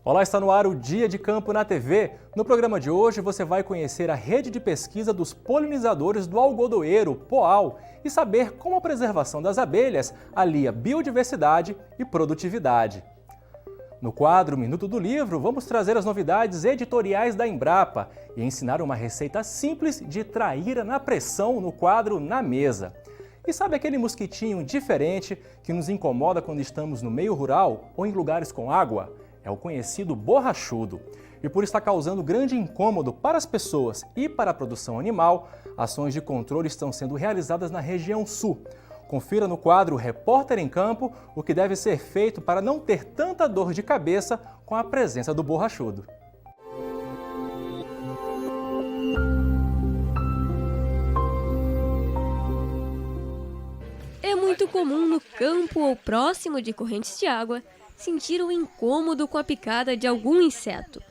Olá, está no ar o Dia de Campo na TV. No programa de hoje você vai conhecer a rede de pesquisa dos polinizadores do algodoeiro, POAL, e saber como a preservação das abelhas alia biodiversidade e produtividade. No quadro Minuto do Livro, vamos trazer as novidades editoriais da Embrapa e ensinar uma receita simples de traíra na pressão no quadro Na Mesa. E sabe aquele mosquitinho diferente que nos incomoda quando estamos no meio rural ou em lugares com água? É o conhecido borrachudo. E por estar causando grande incômodo para as pessoas e para a produção animal, ações de controle estão sendo realizadas na região sul. Confira no quadro Repórter em Campo o que deve ser feito para não ter tanta dor de cabeça com a presença do borrachudo. É muito comum no campo ou próximo de correntes de água sentir um incômodo com a picada de algum inseto.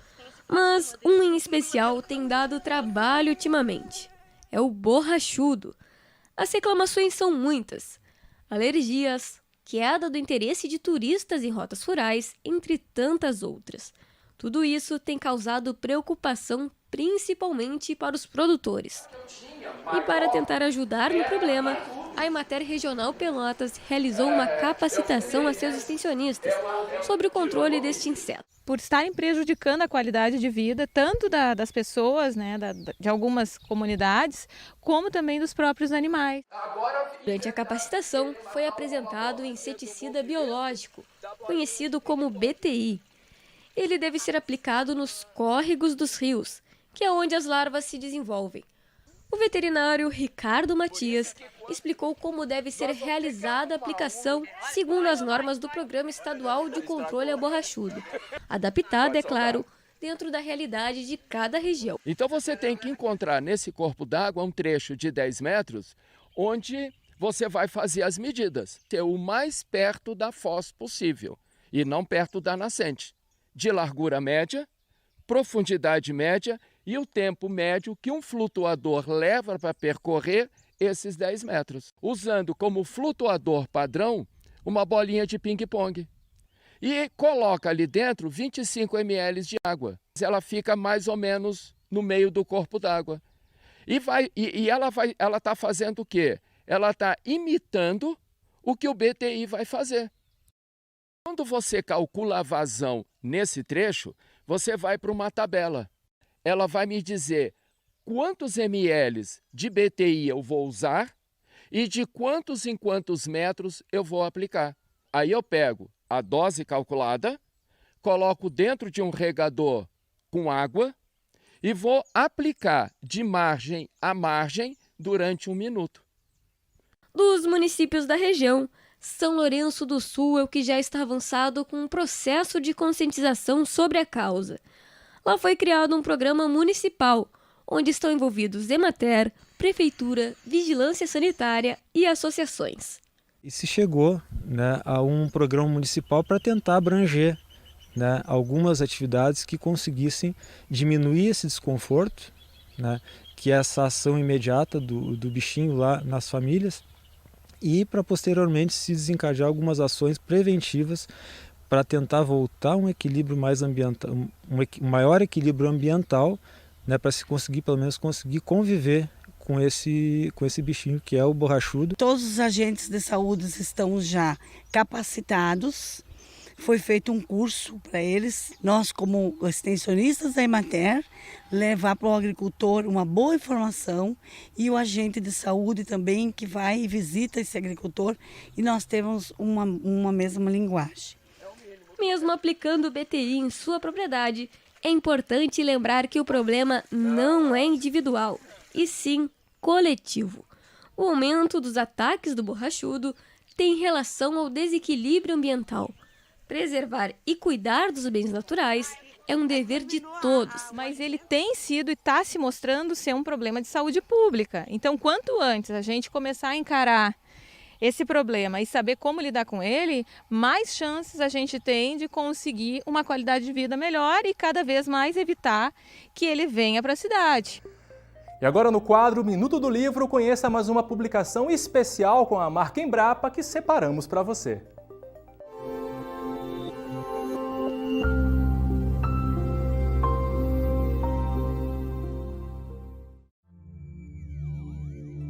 Mas um em especial tem dado trabalho ultimamente. É o borrachudo. As reclamações são muitas. Alergias, queda do interesse de turistas em rotas rurais, entre tantas outras. Tudo isso tem causado preocupação principalmente para os produtores. E para tentar ajudar no problema, a Emater Regional Pelotas realizou uma capacitação a seus extensionistas sobre o controle deste inseto. Por estarem prejudicando a qualidade de vida, tanto das pessoas, de algumas comunidades, como também dos próprios animais. Durante a capacitação, foi apresentado o inseticida biológico, conhecido como BTI. Ele deve ser aplicado nos córregos dos rios, que é onde as larvas se desenvolvem. O veterinário Ricardo Matias explicou como deve ser realizada a aplicação segundo as normas do Programa Estadual de Controle ao Borrachudo, adaptada, é claro, dentro da realidade de cada região. Então você tem que encontrar nesse corpo d'água um trecho de 10 metros, onde você vai fazer as medidas, ter o mais perto da foz possível e não perto da nascente, de largura média, profundidade média e o tempo médio que um flutuador leva para percorrer esses 10 metros, usando como flutuador padrão uma bolinha de ping-pong. E coloca ali dentro 25 ml de água. Ela fica mais ou menos no meio do corpo d'água. E ela está fazendo o quê? Ela está imitando o que o BTI vai fazer. Quando você calcula a vazão nesse trecho, você vai para uma tabela. Ela vai me dizer quantos ml de BTI eu vou usar e de quantos em quantos metros eu vou aplicar. Aí eu pego a dose calculada, coloco dentro de um regador com água e vou aplicar de margem a margem durante 1 minuto. Dos municípios da região, São Lourenço do Sul é o que já está avançado com um processo de conscientização sobre a causa. Lá foi criado um programa municipal, onde estão envolvidos Emater, Prefeitura, Vigilância Sanitária e associações. E se chegou a um programa municipal para tentar abranger algumas atividades que conseguissem diminuir esse desconforto, que é essa ação imediata do bichinho lá nas famílias, e para posteriormente se desencadear algumas ações preventivas para tentar voltar um equilíbrio mais ambiental, um maior equilíbrio ambiental, para se conseguir, pelo menos, conseguir conviver com esse bichinho que é o borrachudo. Todos os agentes de saúde estão já capacitados, foi feito um curso para eles. Nós, como extensionistas da Emater, levar para o agricultor uma boa informação e o agente de saúde também que vai e visita esse agricultor e nós temos uma mesma linguagem. Mesmo aplicando o BTI em sua propriedade, é importante lembrar que o problema não é individual, e sim coletivo. O aumento dos ataques do borrachudo tem relação ao desequilíbrio ambiental. Preservar e cuidar dos bens naturais é um dever de todos. Mas ele tem sido e está se mostrando ser um problema de saúde pública. Então, quanto antes a gente começar a encarar esse problema e saber como lidar com ele, mais chances a gente tem de conseguir uma qualidade de vida melhor e cada vez mais evitar que ele venha para a cidade. E agora no quadro Minuto do Livro, conheça mais uma publicação especial com a marca Embrapa que separamos para você.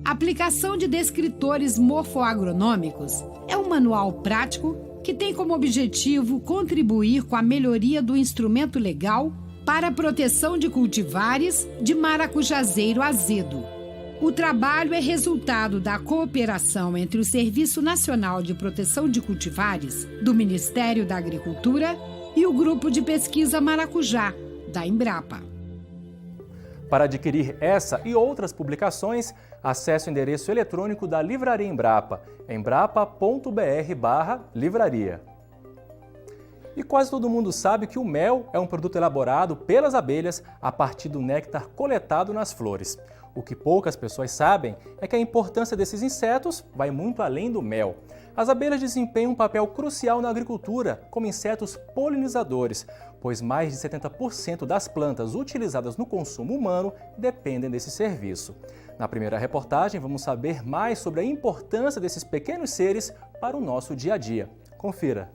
Aplicação de Descritores Morfoagronômicos é um manual prático que tem como objetivo contribuir com a melhoria do instrumento legal para a proteção de cultivares de maracujazeiro azedo. O trabalho é resultado da cooperação entre o Serviço Nacional de Proteção de Cultivares, do Ministério da Agricultura, e o Grupo de Pesquisa Maracujá, da Embrapa. Para adquirir essa e outras publicações, acesse o endereço eletrônico da Livraria Embrapa, embrapa.br/livraria. E quase todo mundo sabe que o mel é um produto elaborado pelas abelhas a partir do néctar coletado nas flores. O que poucas pessoas sabem é que a importância desses insetos vai muito além do mel. As abelhas desempenham um papel crucial na agricultura como insetos polinizadores, pois mais de 70% das plantas utilizadas no consumo humano dependem desse serviço. Na primeira reportagem, vamos saber mais sobre a importância desses pequenos seres para o nosso dia a dia. Confira!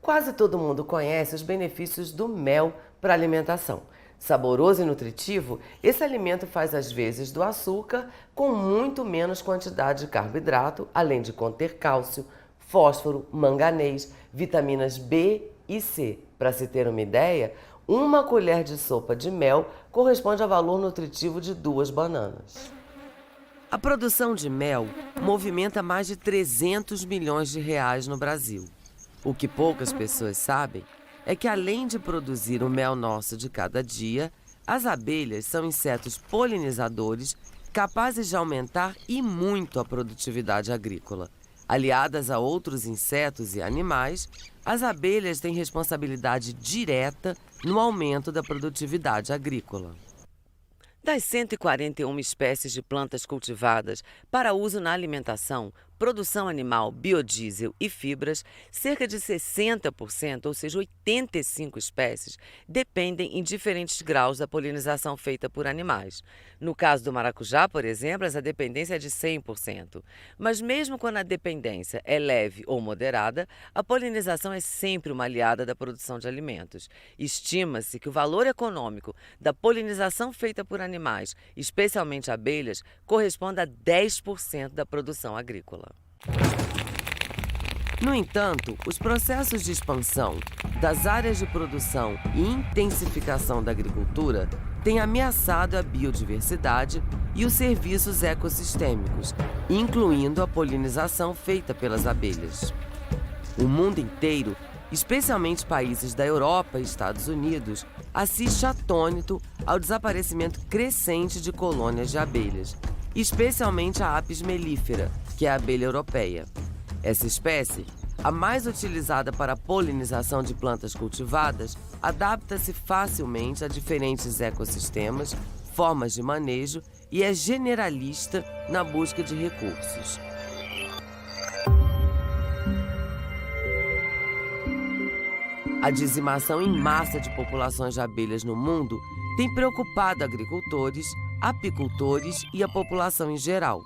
Quase todo mundo conhece os benefícios do mel para a alimentação. Saboroso e nutritivo, esse alimento faz as vezes do açúcar com muito menos quantidade de carboidrato, além de conter cálcio, fósforo, manganês, vitaminas B e C. Para se ter uma ideia, uma colher de sopa de mel corresponde ao valor nutritivo de 2 bananas. A produção de mel movimenta mais de 300 milhões de reais no Brasil. O que poucas pessoas sabem é que, além de produzir o mel nosso de cada dia, as abelhas são insetos polinizadores capazes de aumentar e muito a produtividade agrícola. Aliadas a outros insetos e animais, as abelhas têm responsabilidade direta no aumento da produtividade agrícola. Das 141 espécies de plantas cultivadas para uso na alimentação, produção animal, biodiesel e fibras, cerca de 60%, ou seja, 85 espécies, dependem em diferentes graus da polinização feita por animais. No caso do maracujá, por exemplo, essa dependência é de 100%. Mas mesmo quando a dependência é leve ou moderada, a polinização é sempre uma aliada da produção de alimentos. Estima-se que o valor econômico da polinização feita por animais, especialmente abelhas, corresponde a 10% da produção agrícola. No entanto, os processos de expansão das áreas de produção e intensificação da agricultura têm ameaçado a biodiversidade e os serviços ecossistêmicos, incluindo a polinização feita pelas abelhas. O mundo inteiro, especialmente países da Europa e Estados Unidos, assiste atônito ao desaparecimento crescente de colônias de abelhas, especialmente a Apis mellifera, que é a abelha europeia. Essa espécie, a mais utilizada para a polinização de plantas cultivadas, adapta-se facilmente a diferentes ecossistemas, formas de manejo e é generalista na busca de recursos. A dizimação em massa de populações de abelhas no mundo tem preocupado agricultores, apicultores e a população em geral.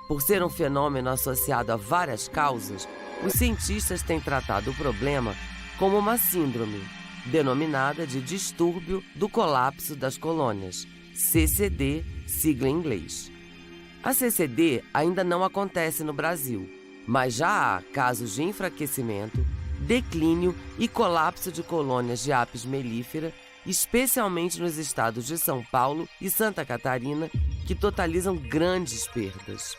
Por ser um fenômeno associado a várias causas, os cientistas têm tratado o problema como uma síndrome, denominada de distúrbio do colapso das colônias, CCD, sigla em inglês. A CCD ainda não acontece no Brasil, mas já há casos de enfraquecimento, declínio e colapso de colônias de Apis mellifera, especialmente nos estados de São Paulo e Santa Catarina, que totalizam grandes perdas.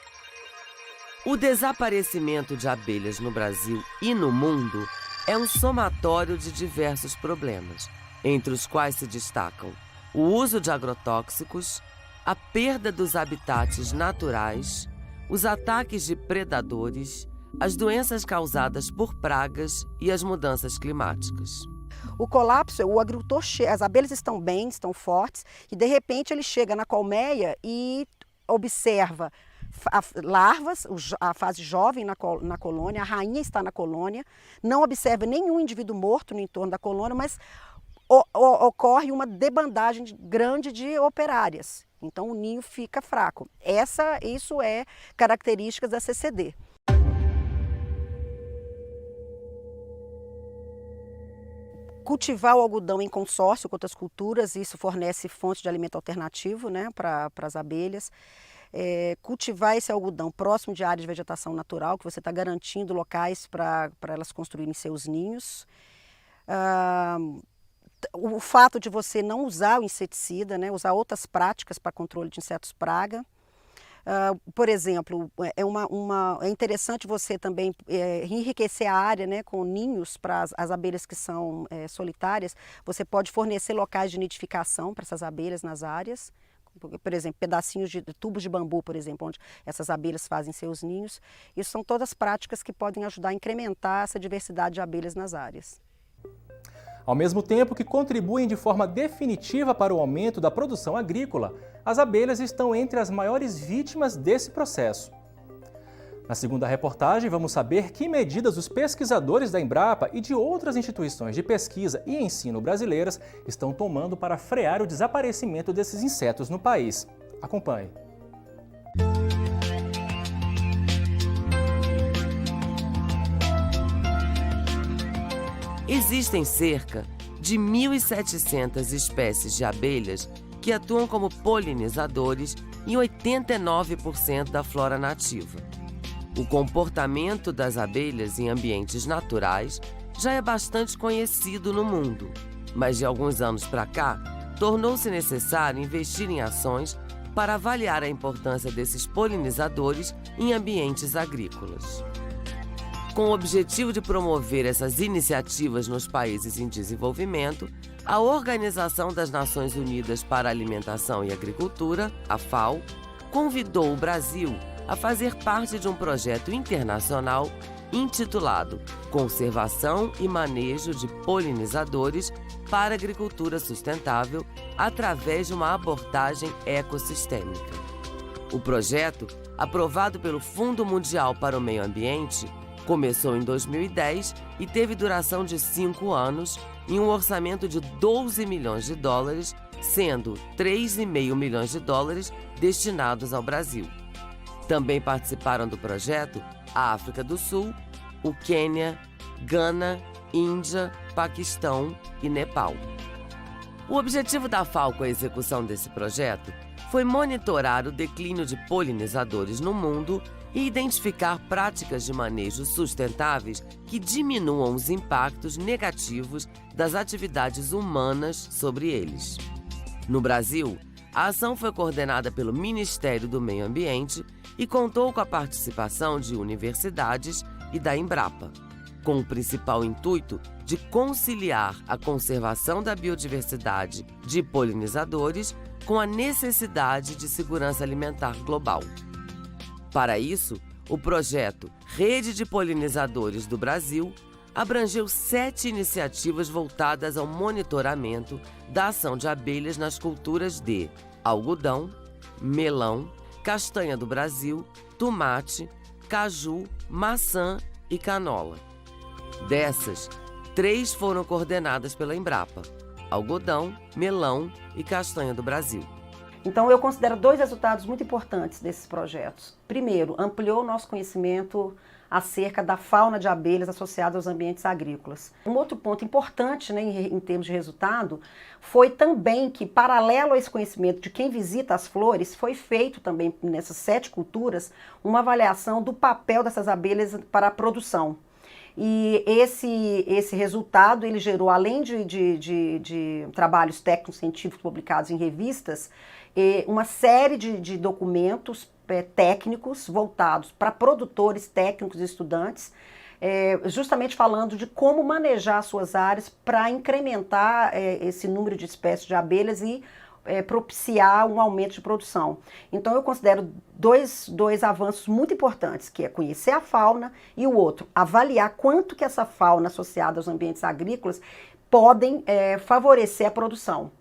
O desaparecimento de abelhas no Brasil e no mundo é um somatório de diversos problemas, entre os quais se destacam o uso de agrotóxicos, a perda dos habitats naturais, os ataques de predadores, as doenças causadas por pragas e as mudanças climáticas. O colapso, o agricultor, as abelhas estão bem, estão fortes, e de repente ele chega na colmeia e observa larvas, a fase jovem na colônia, a rainha está na colônia, não observa nenhum indivíduo morto no entorno da colônia, mas ocorre uma debandagem grande de operárias. Então o ninho fica fraco. Isso é características da CCD. Cultivar o algodão em consórcio com outras culturas, isso fornece fonte de alimento alternativo, né, para as abelhas. cultivar esse algodão próximo de áreas de vegetação natural, que você está garantindo locais para elas construírem seus ninhos. O fato de você não usar o inseticida, né, usar outras práticas para controle de insetos praga. Por exemplo, é interessante você também enriquecer a área, né, com ninhos para as abelhas que são solitárias. Você pode fornecer locais de nidificação para essas abelhas nas áreas. Por exemplo, pedacinhos de tubos de bambu, por exemplo, onde essas abelhas fazem seus ninhos. Isso são todas práticas que podem ajudar a incrementar essa diversidade de abelhas nas áreas. Ao mesmo tempo que contribuem de forma definitiva para o aumento da produção agrícola, as abelhas estão entre as maiores vítimas desse processo. Na segunda reportagem, vamos saber que medidas os pesquisadores da Embrapa e de outras instituições de pesquisa e ensino brasileiras estão tomando para frear o desaparecimento desses insetos no país. Acompanhe. Existem cerca de 1.700 espécies de abelhas que atuam como polinizadores em 89% da flora nativa. O comportamento das abelhas em ambientes naturais já é bastante conhecido no mundo, mas de alguns anos para cá, tornou-se necessário investir em ações para avaliar a importância desses polinizadores em ambientes agrícolas. Com o objetivo de promover essas iniciativas nos países em desenvolvimento, a Organização das Nações Unidas para a Alimentação e Agricultura, a FAO, convidou o Brasil a fazer parte de um projeto internacional intitulado Conservação e Manejo de Polinizadores para a Agricultura Sustentável através de uma abordagem ecossistêmica. O projeto, aprovado pelo Fundo Mundial para o Meio Ambiente, começou em 2010 e teve duração de 5 anos em um orçamento de 12 milhões de dólares, sendo 3,5 milhões de dólares destinados ao Brasil. Também participaram do projeto a África do Sul, o Quênia, Gana, Índia, Paquistão e Nepal. O objetivo da FAO com a execução desse projeto foi monitorar o declínio de polinizadores no mundo e identificar práticas de manejo sustentáveis que diminuam os impactos negativos das atividades humanas sobre eles. No Brasil, a ação foi coordenada pelo Ministério do Meio Ambiente e contou com a participação de universidades e da Embrapa, com o principal intuito de conciliar a conservação da biodiversidade de polinizadores com a necessidade de segurança alimentar global. Para isso, o projeto Rede de Polinizadores do Brasil abrangeu 7 iniciativas voltadas ao monitoramento da ação de abelhas nas culturas de algodão, melão, castanha do Brasil, tomate, caju, maçã e canola. Dessas, 3 foram coordenadas pela Embrapa: algodão, melão e castanha do Brasil. Então, eu considero 2 resultados muito importantes desses projetos. Primeiro, ampliou o nosso conhecimento acerca da fauna de abelhas associada aos ambientes agrícolas. Um outro ponto importante, né, em termos de resultado, foi também que, paralelo a esse conhecimento de quem visita as flores, foi feito também nessas 7 culturas uma avaliação do papel dessas abelhas para a produção. E esse resultado ele gerou, além de trabalhos técnicos científicos publicados em revistas, uma série de documentos técnicos voltados para produtores, técnicos e estudantes, justamente falando de como manejar suas áreas para incrementar esse número de espécies de abelhas e propiciar um aumento de produção. Então eu considero dois avanços muito importantes, que é conhecer a fauna e o outro, avaliar quanto que essa fauna associada aos ambientes agrícolas podem favorecer a produção.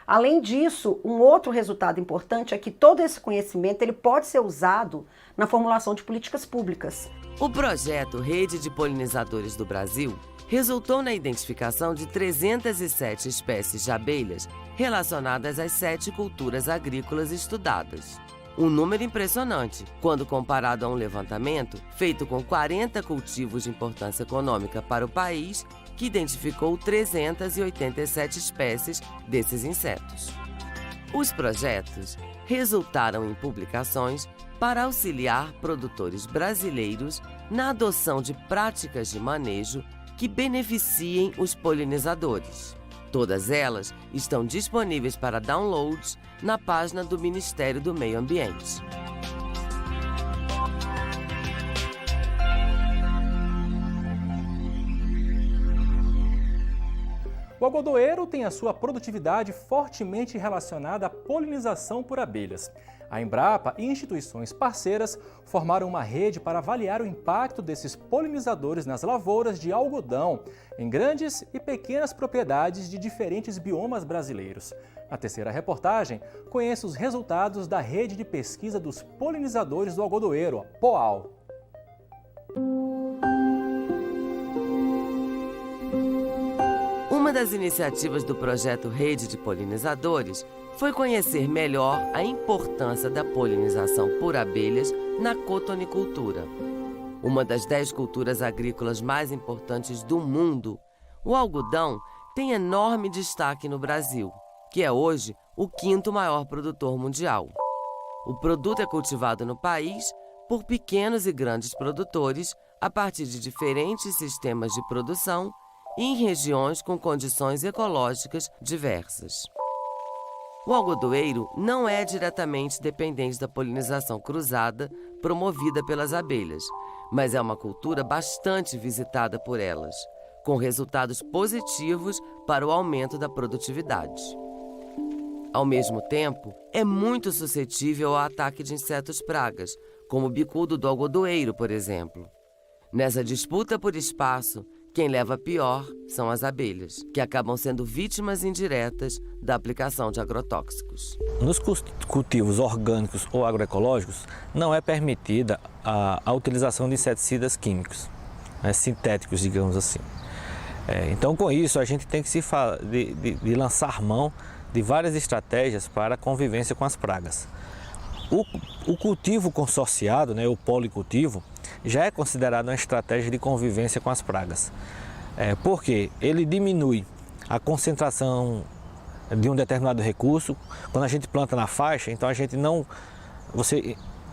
Além disso, um outro resultado importante é que todo esse conhecimento ele pode ser usado na formulação de políticas públicas. O projeto Rede de Polinizadores do Brasil resultou na identificação de 307 espécies de abelhas relacionadas às 7 culturas agrícolas estudadas. Um número impressionante, quando comparado a um levantamento feito com 40 cultivos de importância econômica para o país, que identificou 387 espécies desses insetos. Os projetos resultaram em publicações para auxiliar produtores brasileiros na adoção de práticas de manejo que beneficiem os polinizadores. Todas elas estão disponíveis para downloads na página do Ministério do Meio Ambiente. O algodoeiro tem a sua produtividade fortemente relacionada à polinização por abelhas. A Embrapa e instituições parceiras formaram uma rede para avaliar o impacto desses polinizadores nas lavouras de algodão, em grandes e pequenas propriedades de diferentes biomas brasileiros. Na terceira reportagem, conheça os resultados da rede de pesquisa dos polinizadores do algodoeiro, a POAL. Uma das iniciativas do projeto Rede de Polinizadores foi conhecer melhor a importância da polinização por abelhas na cotonicultura. Uma das 10 culturas agrícolas mais importantes do mundo, o algodão tem enorme destaque no Brasil, que é hoje o 5º maior produtor mundial. O produto é cultivado no país por pequenos e grandes produtores a partir de diferentes sistemas de produção e em regiões com condições ecológicas diversas. O algodoeiro não é diretamente dependente da polinização cruzada promovida pelas abelhas, mas é uma cultura bastante visitada por elas, com resultados positivos para o aumento da produtividade. Ao mesmo tempo, é muito suscetível ao ataque de insetos pragas, como o bicudo do algodoeiro, por exemplo. Nessa disputa por espaço, quem leva pior são as abelhas, que acabam sendo vítimas indiretas da aplicação de agrotóxicos. Nos cultivos orgânicos ou agroecológicos, não é permitida a utilização de inseticidas químicos, sintéticos, digamos assim. Então, com isso, a gente tem que de lançar mão de várias estratégias para a convivência com as pragas. O cultivo consorciado, o policultivo, já é considerado uma estratégia de convivência com as pragas. Porque ele diminui a concentração de um determinado recurso. Quando a gente planta na faixa, então a gente não...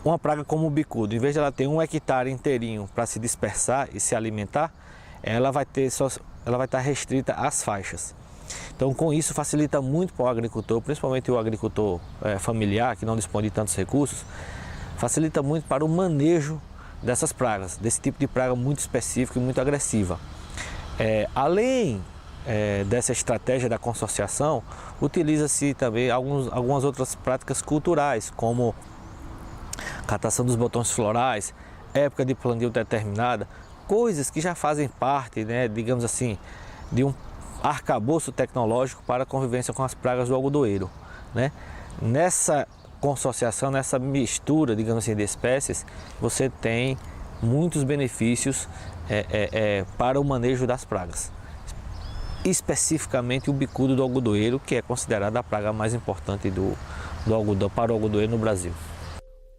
uma praga como o bicudo, em vez de ela ter 1 hectare inteirinho para se dispersar e se alimentar, ela vai estar restrita às faixas. Então, com isso, facilita muito para o agricultor, principalmente o agricultor familiar, que não dispõe de tantos recursos, facilita muito para o manejo dessas pragas, desse tipo de praga muito específica e muito agressiva. Além dessa estratégia da consorciação, utiliza-se também algumas outras práticas culturais, como catação dos botões florais, época de plantio determinada, coisas que já fazem parte, digamos assim, de um arcabouço tecnológico para a convivência com as pragas do algodoeiro. Nessa consorciação, nessa mistura, digamos assim, de espécies, você tem muitos benefícios para o manejo das pragas. Especificamente o bicudo do algodoeiro, que é considerada a praga mais importante do algodão para o algodoeiro no Brasil.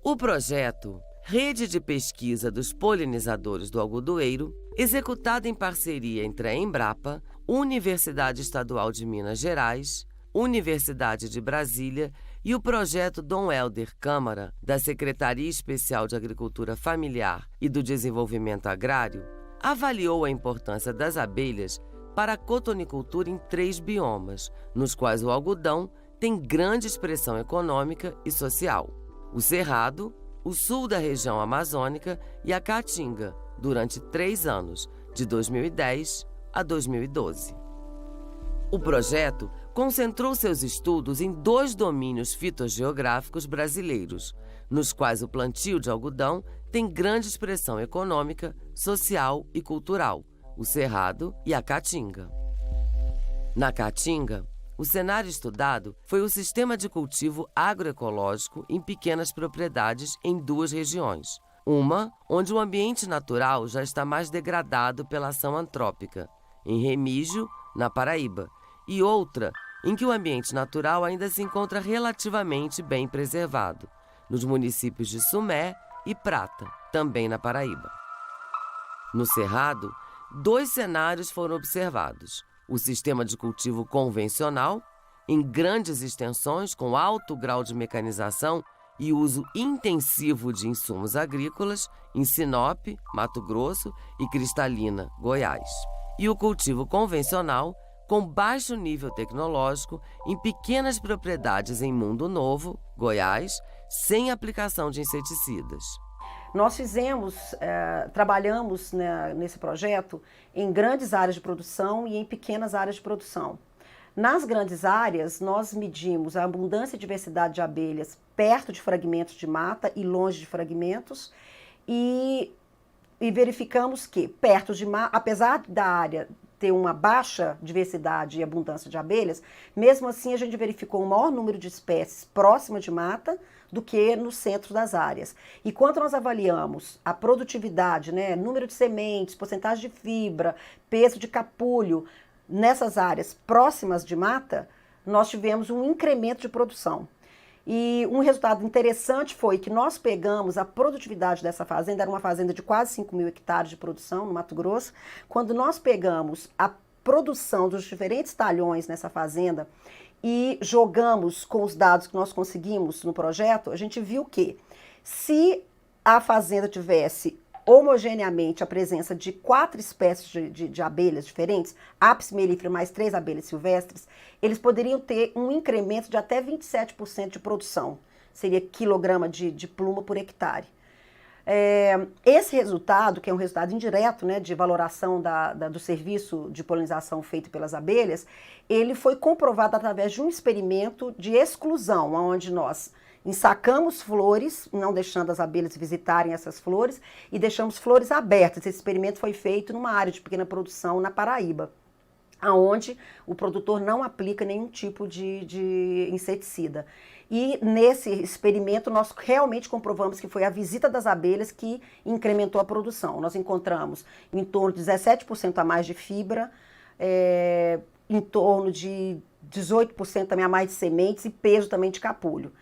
O projeto Rede de Pesquisa dos Polinizadores do Algodoeiro, executado em parceria entre a Embrapa, Universidade Estadual de Minas Gerais, Universidade de Brasília e o projeto Dom Helder Câmara, da Secretaria Especial de Agricultura Familiar e do Desenvolvimento Agrário, avaliou a importância das abelhas para a cotonicultura em 3 biomas, nos quais o algodão tem grande expressão econômica e social: o Cerrado, o sul da região amazônica e a Caatinga, durante 3 anos, de 2010 a 2012. O projeto concentrou seus estudos em 2 domínios fitogeográficos brasileiros, nos quais o plantio de algodão tem grande expressão econômica, social e cultural: o Cerrado e a Caatinga. Na Caatinga, o cenário estudado foi o sistema de cultivo agroecológico em pequenas propriedades em 2 regiões. Uma, onde o ambiente natural já está mais degradado pela ação antrópica, em Remígio, na Paraíba, e outra, em que o ambiente natural ainda se encontra relativamente bem preservado, nos municípios de Sumé e Prata, também na Paraíba. No Cerrado, 2 cenários foram observados: o sistema de cultivo convencional, em grandes extensões com alto grau de mecanização e uso intensivo de insumos agrícolas em Sinop, Mato Grosso e Cristalina, Goiás. E o cultivo convencional com baixo nível tecnológico em pequenas propriedades em Mundo Novo, Goiás, sem aplicação de inseticidas. Nós trabalhamos nesse projeto em grandes áreas de produção e em pequenas áreas de produção. Nas grandes áreas, nós medimos a abundância e diversidade de abelhas perto de fragmentos de mata e longe de fragmentos e verificamos que perto de mata, apesar da área ter uma baixa diversidade e abundância de abelhas, mesmo assim a gente verificou um maior número de espécies próximas de mata do que no centro das áreas. E quando nós avaliamos a produtividade, número de sementes, porcentagem de fibra, peso de capulho, nessas áreas próximas de mata, nós tivemos um incremento de produção. E um resultado interessante foi que nós pegamos a produtividade dessa fazenda, era uma fazenda de quase 5.000 hectares de produção no Mato Grosso. Quando nós pegamos a produção dos diferentes talhões nessa fazenda e jogamos com os dados que nós conseguimos no projeto, a gente viu que se a fazenda tivesse homogeneamente a presença de 4 espécies de abelhas diferentes, Apis mellifera mais 3 abelhas silvestres, eles poderiam ter um incremento de até 27% de produção. Seria quilograma de pluma por hectare. Esse resultado, que é um resultado indireto de valoração do serviço de polinização feito pelas abelhas, ele foi comprovado através de um experimento de exclusão, onde nós ensacamos flores, não deixando as abelhas visitarem essas flores, e deixamos flores abertas. Esse experimento foi feito numa área de pequena produção na Paraíba, onde o produtor não aplica nenhum tipo de inseticida. E nesse experimento nós realmente comprovamos que foi a visita das abelhas que incrementou a produção. Nós encontramos em torno de 17% a mais de fibra, em torno de 18% também a mais de sementes e peso também de capulho.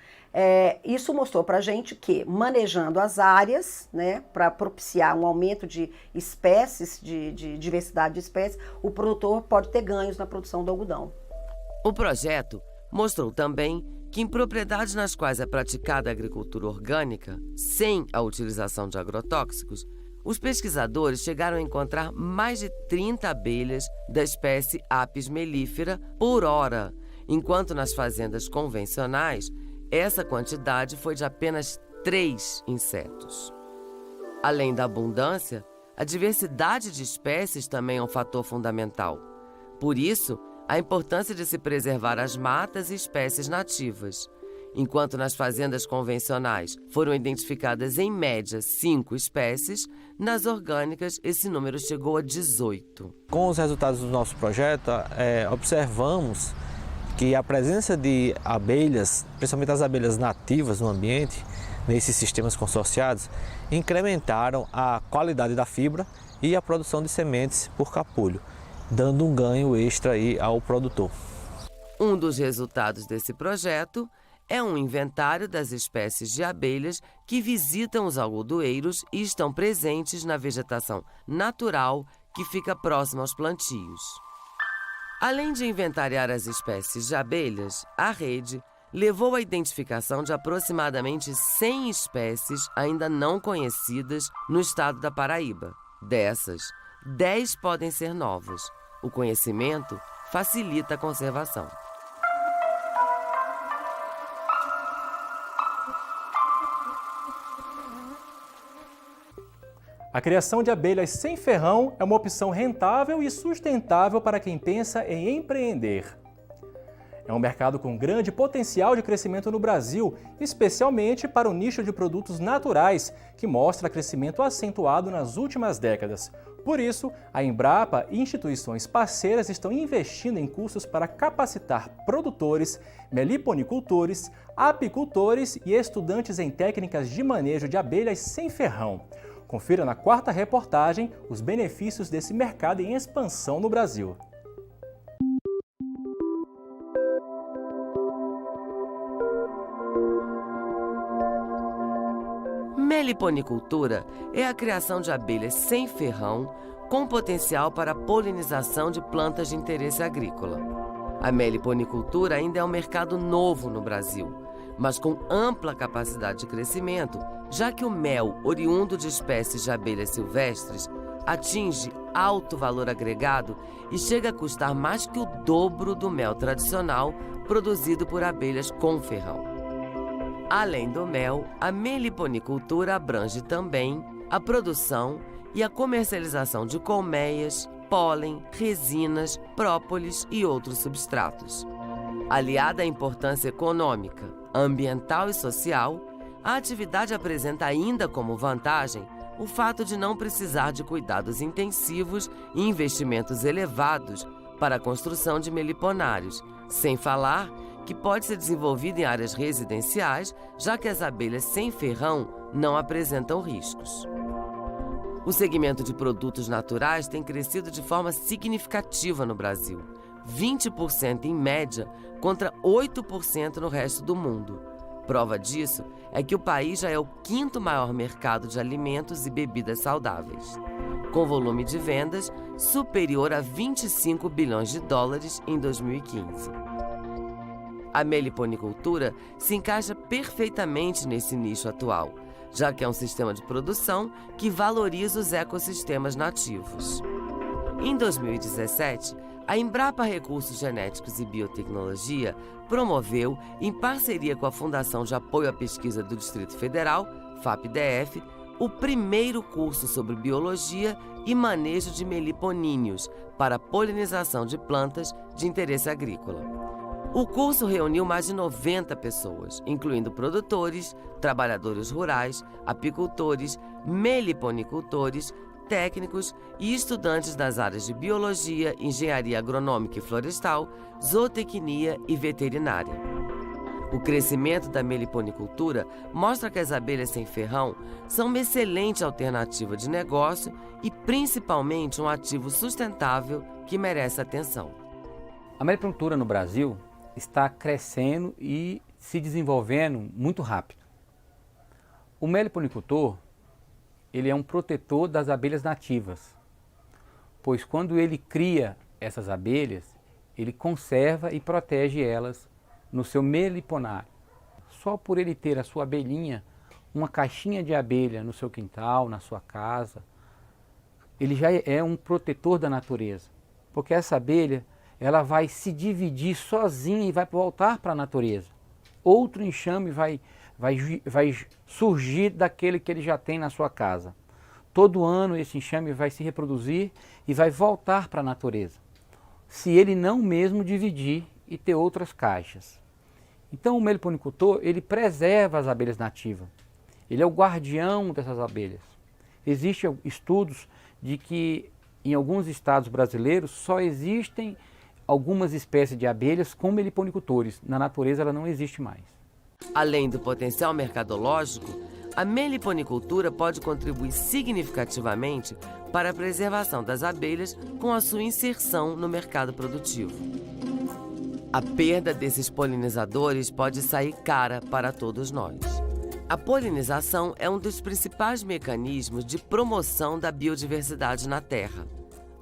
Isso mostrou para a gente que, manejando as áreas, para propiciar um aumento de espécies, de diversidade de espécies, o produtor pode ter ganhos na produção do algodão. O projeto mostrou também que em propriedades nas quais é praticada a agricultura orgânica, sem a utilização de agrotóxicos, os pesquisadores chegaram a encontrar mais de 30 abelhas da espécie Apis mellifera por hora, enquanto nas fazendas convencionais, essa quantidade foi de apenas 3 insetos. Além da abundância, a diversidade de espécies também é um fator fundamental. Por isso, a importância de se preservar as matas e espécies nativas. Enquanto nas fazendas convencionais foram identificadas em média 5 espécies, nas orgânicas esse número chegou a 18. Com os resultados do nosso projeto, observamos que a presença de abelhas, principalmente as abelhas nativas no ambiente, nesses sistemas consorciados, incrementaram a qualidade da fibra e a produção de sementes por capulho, dando um ganho extra aí ao produtor. Um dos resultados desse projeto é um inventário das espécies de abelhas que visitam os algodoeiros e estão presentes na vegetação natural que fica próxima aos plantios. Além de inventariar as espécies de abelhas, a rede levou à identificação de aproximadamente 100 espécies ainda não conhecidas no estado da Paraíba. Dessas, 10 podem ser novas. O conhecimento facilita a conservação. A criação de abelhas sem ferrão é uma opção rentável e sustentável para quem pensa em empreender. É um mercado com grande potencial de crescimento no Brasil, especialmente para o nicho de produtos naturais, que mostra crescimento acentuado nas últimas décadas. Por isso, a Embrapa e instituições parceiras estão investindo em cursos para capacitar produtores, meliponicultores, apicultores e estudantes em técnicas de manejo de abelhas sem ferrão. Confira na 4ª reportagem os benefícios desse mercado em expansão no Brasil. Meliponicultura é a criação de abelhas sem ferrão com potencial para a polinização de plantas de interesse agrícola. A meliponicultura ainda é um mercado novo no Brasil, mas com ampla capacidade de crescimento, já que o mel, oriundo de espécies de abelhas silvestres, atinge alto valor agregado e chega a custar mais que o dobro do mel tradicional produzido por abelhas com ferrão. Além do mel, a meliponicultura abrange também a produção e a comercialização de colmeias, pólen, resinas, própolis e outros substratos. Aliada à importância econômica, ambiental e social, a atividade apresenta ainda como vantagem o fato de não precisar de cuidados intensivos e investimentos elevados para a construção de meliponários, sem falar que pode ser desenvolvida em áreas residenciais, já que as abelhas sem ferrão não apresentam riscos. O segmento de produtos naturais tem crescido de forma significativa no Brasil, 20% em média contra 8% no resto do mundo. Prova disso é que o país já é o 5º maior mercado de alimentos e bebidas saudáveis, com volume de vendas superior a 25 bilhões de dólares em 2015. A meliponicultura se encaixa perfeitamente nesse nicho atual, já que é um sistema de produção que valoriza os ecossistemas nativos. Em 2017, a Embrapa Recursos Genéticos e Biotecnologia promoveu, em parceria com a Fundação de Apoio à Pesquisa do Distrito Federal, FAPDF, o primeiro curso sobre biologia e manejo de meliponíneos para polinização de plantas de interesse agrícola. O curso reuniu mais de 90 pessoas, incluindo produtores, trabalhadores rurais, apicultores, meliponicultores, técnicos e estudantes das áreas de biologia, engenharia agronômica e florestal, zootecnia e veterinária. O crescimento da meliponicultura mostra que as abelhas sem ferrão são uma excelente alternativa de negócio e principalmente um ativo sustentável que merece atenção. A meliponicultura no Brasil está crescendo e se desenvolvendo muito rápido. O meliponicultor, ele é um protetor das abelhas nativas, pois quando ele cria essas abelhas, ele conserva e protege elas no seu meliponário. Só por ele ter a sua abelhinha, uma caixinha de abelha no seu quintal, na sua casa, ele já é um protetor da natureza, porque essa abelha ela vai se dividir sozinha e vai voltar para a natureza. Outro enxame vai surgir daquele que ele já tem na sua casa. Todo ano esse enxame vai se reproduzir e vai voltar para a natureza, se ele não mesmo dividir e ter outras caixas. Então o meliponicultor, ele preserva as abelhas nativas, ele é o guardião dessas abelhas. Existem estudos de que em alguns estados brasileiros só existem algumas espécies de abelhas com meliponicultores, na natureza ela não existe mais. Além do potencial mercadológico, a meliponicultura pode contribuir significativamente para a preservação das abelhas com a sua inserção no mercado produtivo. A perda desses polinizadores pode sair cara para todos nós. A polinização é um dos principais mecanismos de promoção da biodiversidade na Terra.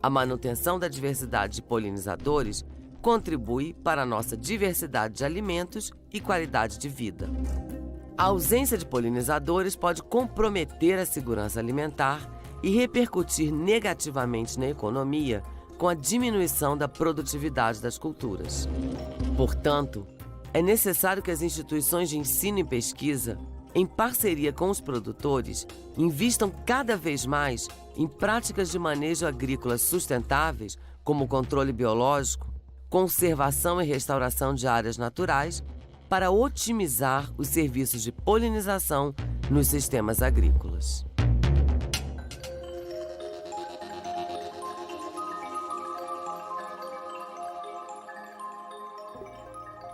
A manutenção da diversidade de polinizadores contribui para a nossa diversidade de alimentos e qualidade de vida. A ausência de polinizadores pode comprometer a segurança alimentar e repercutir negativamente na economia com a diminuição da produtividade das culturas. Portanto, é necessário que as instituições de ensino e pesquisa, em parceria com os produtores, invistam cada vez mais em práticas de manejo agrícola sustentáveis, como controle biológico, conservação e restauração de áreas naturais, para otimizar os serviços de polinização nos sistemas agrícolas.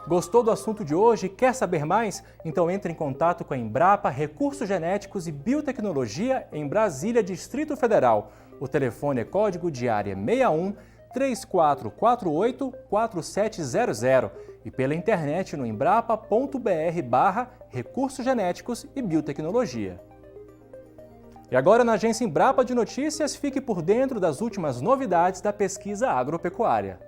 Gostou do assunto de hoje e quer saber mais? Então entre em contato com a Embrapa Recursos Genéticos e Biotecnologia em Brasília, Distrito Federal. O telefone é código de área 61 3448 4700 e pela internet no embrapa.br/recursos genéticos e biotecnologia. E agora na Agência Embrapa de Notícias, fique por dentro das últimas novidades da pesquisa agropecuária.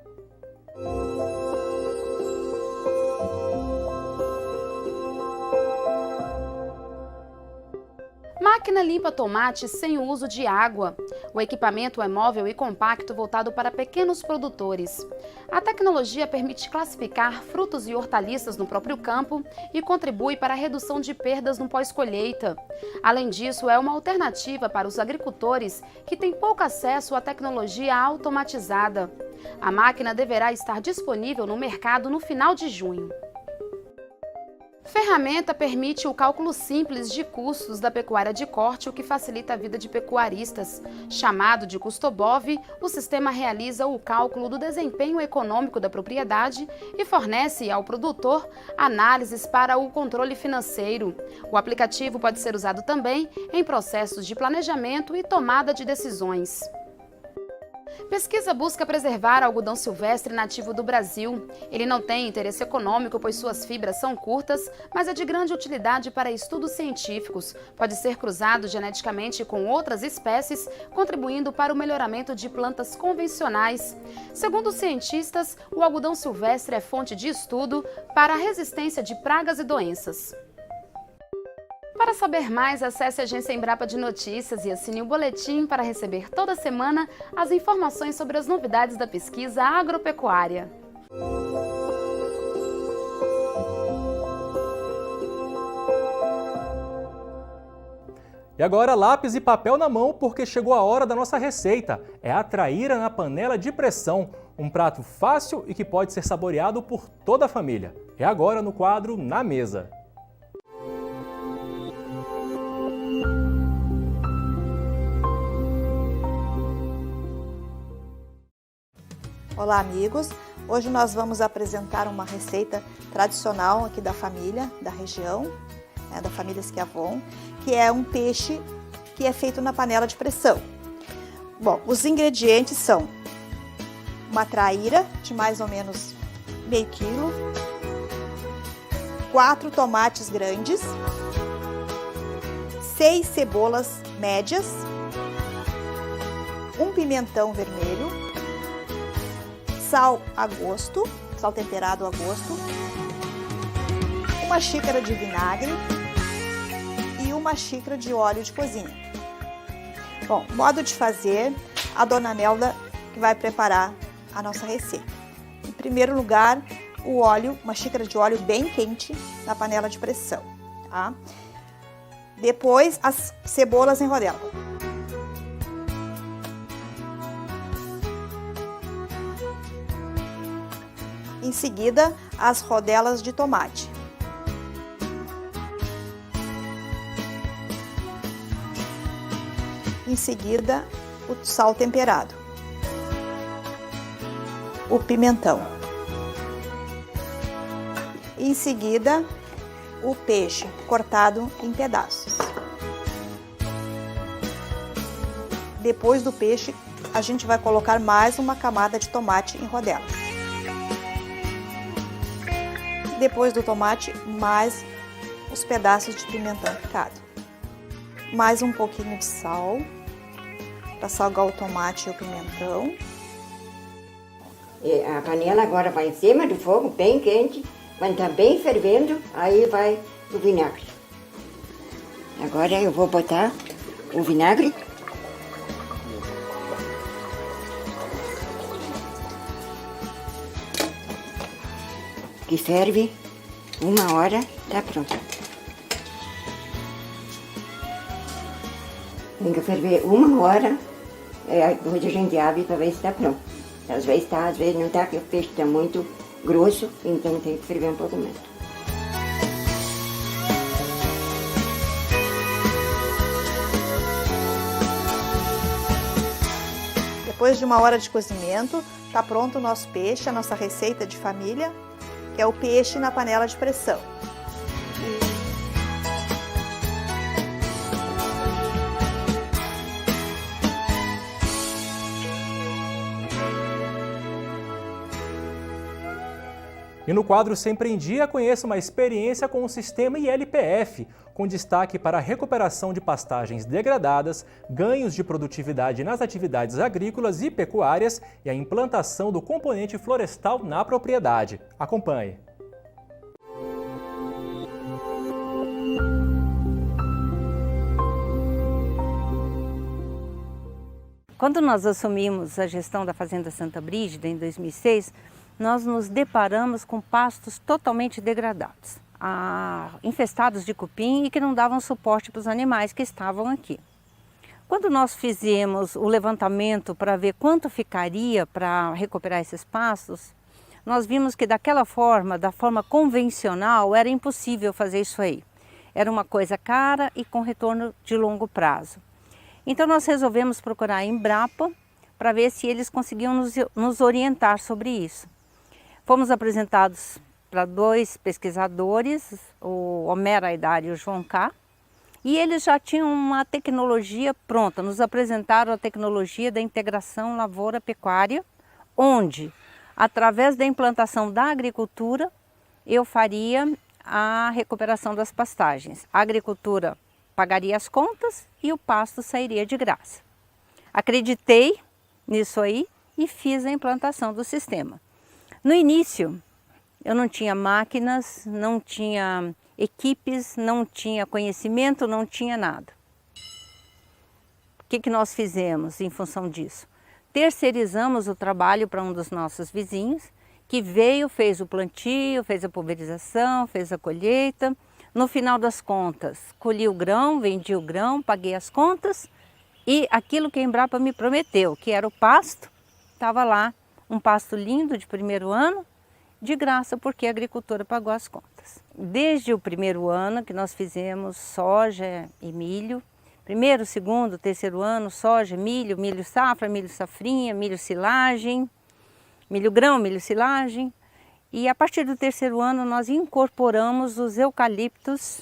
Máquina limpa tomate sem o uso de água. O equipamento é móvel e compacto voltado para pequenos produtores. A tecnologia permite classificar frutos e hortaliças no próprio campo e contribui para a redução de perdas no pós-colheita. Além disso, é uma alternativa para os agricultores que têm pouco acesso à tecnologia automatizada. A máquina deverá estar disponível no mercado no final de junho. Ferramenta permite o cálculo simples de custos da pecuária de corte, o que facilita a vida de pecuaristas. Chamado de Custobov, o sistema realiza o cálculo do desempenho econômico da propriedade e fornece ao produtor análises para o controle financeiro. O aplicativo pode ser usado também em processos de planejamento e tomada de decisões. Pesquisa busca preservar o algodão silvestre nativo do Brasil. Ele não tem interesse econômico, pois suas fibras são curtas, mas é de grande utilidade para estudos científicos. Pode ser cruzado geneticamente com outras espécies, contribuindo para o melhoramento de plantas convencionais. Segundo os cientistas, o algodão silvestre é fonte de estudo para a resistência de pragas e doenças. Para saber mais, acesse a Agência Embrapa de Notícias e assine o boletim para receber toda semana as informações sobre as novidades da pesquisa agropecuária. E agora lápis e papel na mão, porque chegou a hora da nossa receita. É a traíra na panela de pressão, um prato fácil e que pode ser saboreado por toda a família. É agora no quadro Na Mesa. Olá amigos, hoje nós vamos apresentar uma receita tradicional aqui da família, da região, da família Schiavon, que é um peixe que é feito na panela de pressão. Bom, os ingredientes são uma traíra de mais ou menos meio quilo, 4 tomates grandes, 6 cebolas médias, um pimentão vermelho, sal a gosto, sal temperado a gosto, uma xícara de vinagre e uma xícara de óleo de cozinha. Bom, modo de fazer, a dona Nelda que vai preparar a nossa receita. Em primeiro lugar, o óleo, uma xícara de óleo bem quente na panela de pressão, tá? Depois, as cebolas em rodela. Em seguida, as rodelas de tomate. Em seguida, o sal temperado. O pimentão. Em seguida, o peixe cortado em pedaços. Depois do peixe, a gente vai colocar mais uma camada de tomate em rodelas. Depois do tomate, mais os pedaços de pimentão picado. Mais um pouquinho de sal, para salgar o tomate e o pimentão. A panela agora vai em cima do fogo, bem quente, vai estar bem fervendo, aí vai o vinagre. Agora eu vou botar o vinagre. Que ferve 1 hora, tá pronto. Tem que ferver 1 hora, depois a gente abre para ver se tá pronto. Às vezes tá, às vezes não tá, porque o peixe tá muito grosso, então tem que ferver um pouco mais. Depois de 1 hora de cozimento, tá pronto o nosso peixe, a nossa receita de família, que é o peixe na panela de pressão. E no quadro Sempre em Dia, conheça uma experiência com o sistema ILPF, com destaque para a recuperação de pastagens degradadas, ganhos de produtividade nas atividades agrícolas e pecuárias e a implantação do componente florestal na propriedade. Acompanhe. Quando nós assumimos a gestão da Fazenda Santa Brígida em 2006, nós nos deparamos com pastos totalmente degradados, infestados de cupim e que não davam suporte para os animais que estavam aqui. Quando nós fizemos o levantamento para ver quanto ficaria para recuperar esses pastos, nós vimos que daquela forma, da forma convencional, era impossível fazer isso aí. Era uma coisa cara e com retorno de longo prazo. Então nós resolvemos procurar a Embrapa para ver se eles conseguiam nos orientar sobre isso. Fomos apresentados para 2 pesquisadores, o Homero Aidar e o João K., e eles já tinham uma tecnologia pronta, nos apresentaram a tecnologia da integração lavoura-pecuária, onde, através da implantação da agricultura, eu faria a recuperação das pastagens. A agricultura pagaria as contas e o pasto sairia de graça. Acreditei nisso aí e fiz a implantação do sistema. No início, eu não tinha máquinas, não tinha equipes, não tinha conhecimento, não tinha nada. O que nós fizemos em função disso? Terceirizamos o trabalho para um dos nossos vizinhos, que veio, fez o plantio, fez a pulverização, fez a colheita. No final das contas, colhi o grão, vendi o grão, paguei as contas e aquilo que a Embrapa me prometeu, que era o pasto, estava lá, um pasto lindo de primeiro ano, de graça, porque a agricultura pagou as contas. Desde o primeiro ano que nós fizemos soja e milho, primeiro, segundo, terceiro ano, soja, milho, milho safra, milho safrinha, milho silagem, milho grão, milho silagem. E a partir do terceiro ano nós incorporamos os eucaliptos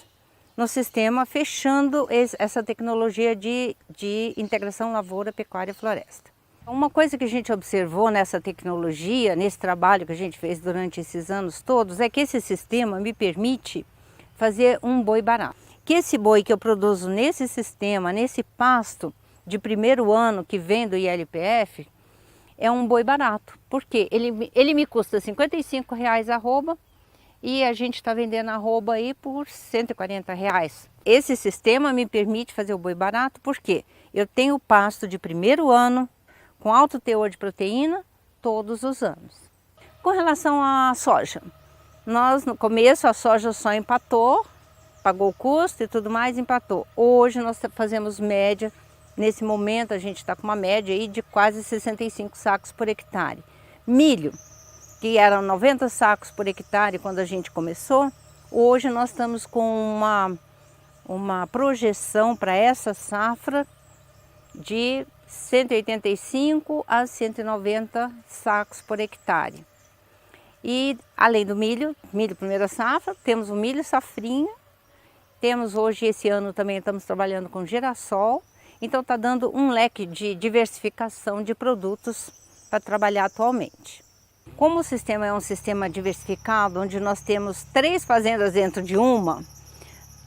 no sistema, fechando essa tecnologia de integração lavoura, pecuária e floresta. Uma coisa que a gente observou nessa tecnologia, nesse trabalho que a gente fez durante esses anos todos, é que esse sistema me permite fazer um boi barato. Que esse boi que eu produzo nesse sistema, nesse pasto de primeiro ano que vem do ILPF, é um boi barato, porque ele me custa R$55 a arroba e a gente está vendendo a arroba aí por R$140. Esse sistema me permite fazer o boi barato porque eu tenho o pasto de primeiro ano com alto teor de proteína todos os anos. Com relação à soja, nós no começo a soja só empatou, pagou o custo e tudo mais, empatou. Hoje nós fazemos média. Nesse momento a gente está com uma média aí de quase 65 sacos por hectare. Milho, que eram 90 sacos por hectare quando a gente começou, hoje nós estamos com uma projeção para essa safra de 185 a 190 sacos por hectare. E além do milho primeira safra, temos o milho safrinha, temos hoje, esse ano também estamos trabalhando com girassol. Então está dando um leque de diversificação de produtos para trabalhar atualmente. Como o sistema é um sistema diversificado, onde nós temos 3 fazendas dentro de uma,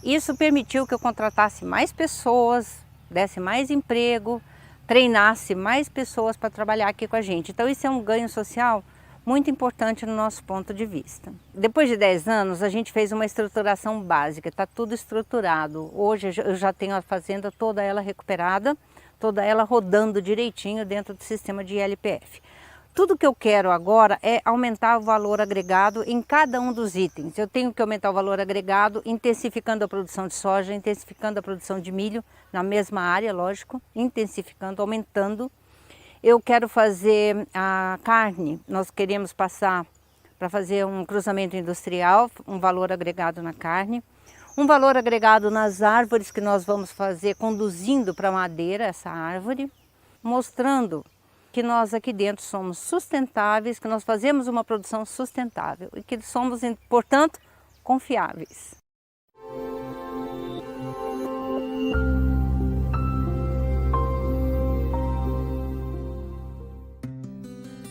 isso permitiu que eu contratasse mais pessoas, desse mais emprego, treinasse mais pessoas para trabalhar aqui com a gente. Então isso é um ganho social muito importante no nosso ponto de vista. Depois de 10 anos, a gente fez uma estruturação básica, está tudo estruturado. Hoje eu já tenho a fazenda toda ela recuperada, toda ela rodando direitinho dentro do sistema de ILPF. Tudo que eu quero agora é aumentar o valor agregado em cada um dos itens. Eu tenho que aumentar o valor agregado intensificando a produção de soja, intensificando a produção de milho na mesma área, lógico, intensificando, aumentando. Eu quero fazer a carne, nós queremos passar para fazer um cruzamento industrial, um valor agregado na carne, um valor agregado nas árvores que nós vamos fazer, conduzindo para a madeira essa árvore, mostrando que nós aqui dentro somos sustentáveis, que nós fazemos uma produção sustentável e que somos, portanto, confiáveis.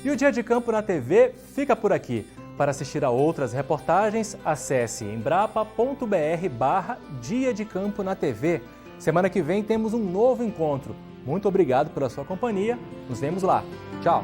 E o Dia de Campo na TV fica por aqui. Para assistir a outras reportagens, acesse embrapa.br/Dia de Campo na TV. Semana que vem temos um novo encontro. Muito obrigado pela sua companhia. Nos vemos lá. Tchau!